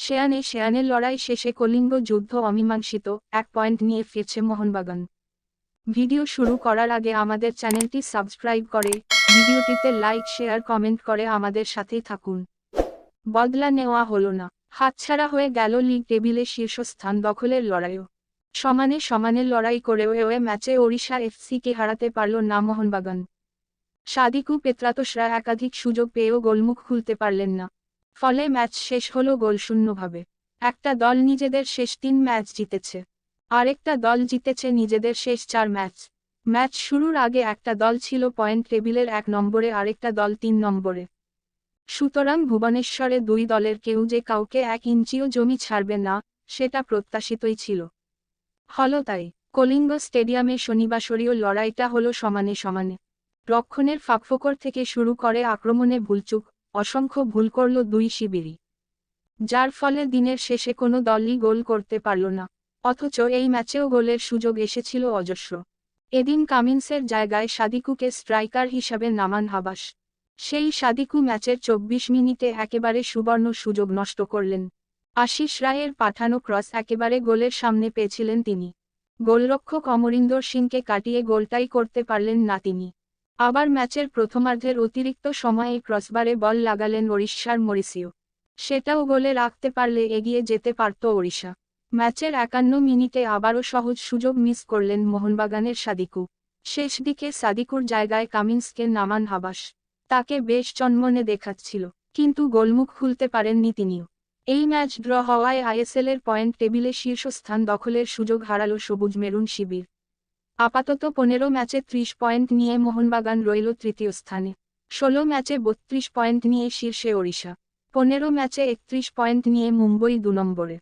শেয়ানের লড়াই শেষে কলিঙ্গ যুদ্ধ অমীমাংসিত, 1 পয়েন্ট নিয়ে ফিরছে মোহনবাগান। ভিডিও শুরু করার আগে আমাদের চ্যানেলটি সাবস্ক্রাইব করে, ভিডিওটিতে লাইক শেয়ার কমেন্ট করে আমাদের সাথেই থাকুন। বদলা নেওয়া হলো না, হাতছাড়া হয়ে গেল লিগ টেবিলে শীর্ষস্থান দখলের লড়াইও। সমানে লড়াই করেও ওই ম্যাচে ওড়িশা এফসিকে হারাতে পারল না মোহনবাগান। সাদিকু পেত্রাতোসরা একাধিক সুযোগ পেয়েও গোলমুখ খুলতে পারলেন না। ফলে ম্যাচ শেষ হলো গোলশূন্যভাবে। একটা দল নিজেদের শেষ 3 ম্যাচ জিতেছে, আরেকটা দল জিতেছে নিজেদের শেষ 4 ম্যাচ। ম্যাচ শুরুর আগে একটা দল ছিল পয়েন্ট টেবিলের 1 নম্বরে, আরেকটা দল 3 নম্বরে। সুতরাং ভুবনেশ্বরে দুই দলের কেউ যে কাউকে 1 ইঞ্চিও জমি ছাড়বে না, সেটা প্রত্যাশিতই ছিল। হলো তাই। কলিঙ্গ স্টেডিয়ামে শনিবাসরীয় লড়াইটা হলো সমানে। রক্ষণের ফাঁকফোকর থেকে শুরু করে আক্রমণে ভুলচুক, অসংখ্য ভুল করল দুই শিবিরই, যার ফলে দিনের শেষে কোনো দলই গোল করতে পারল না। অথচ এই ম্যাচেও গোলের সুযোগ এসেছিল অজস্র। এদিন কামিন্সের জায়গায় সাদিকুকে স্ট্রাইকার হিসাবে নামান হাবাস। সেই সাদিকু ম্যাচের 24 মিনিটে একেবারে সুবর্ণ সুযোগ নষ্ট করলেন। আশিস রায়ের পাঠানো ক্রস একেবারে গোলের সামনে পেয়েছিলেন তিনি। গোলরক্ষক অমরিন্দর সিংকে কাটিয়ে গোলটাই করতে পারলেন না তিনি। আবার ম্যাচের প্রথমার্ধের অতিরিক্ত সময়ে ক্রসবারে বল লাগালেন ওড়িশার মরিসিও। সেটাও গোলে রাখতে পারলে এগিয়ে যেতে পারত ওড়িশা। ম্যাচের 51 মিনিটে আবারও সহজ সুযোগ মিস করলেন মোহনবাগানের সাদিকু। শেষ দিকে সাদিকুর জায়গায় কামিন্সকে নামান হাবাস। তাকে বেশ চনমনে দেখাচ্ছিল, কিন্তু গোলমুখ খুলতে পারেননি তিনিও। এই ম্যাচ ড্র হওয়ায় আইএসএলের পয়েন্ট টেবিলে শীর্ষস্থান দখলের সুযোগ হারালো সবুজ মেরুন শিবির। আপাতত 15 ম্যাচে 30 পয়েন্ট নিয়ে মোহনবাগান রইল তৃতীয় স্থানে। 16 ম্যাচে 32 পয়েন্ট নিয়ে শীর্ষে ওড়িশা। 15 ম্যাচে 31 পয়েন্ট নিয়ে মুম্বই 2 নম্বরে।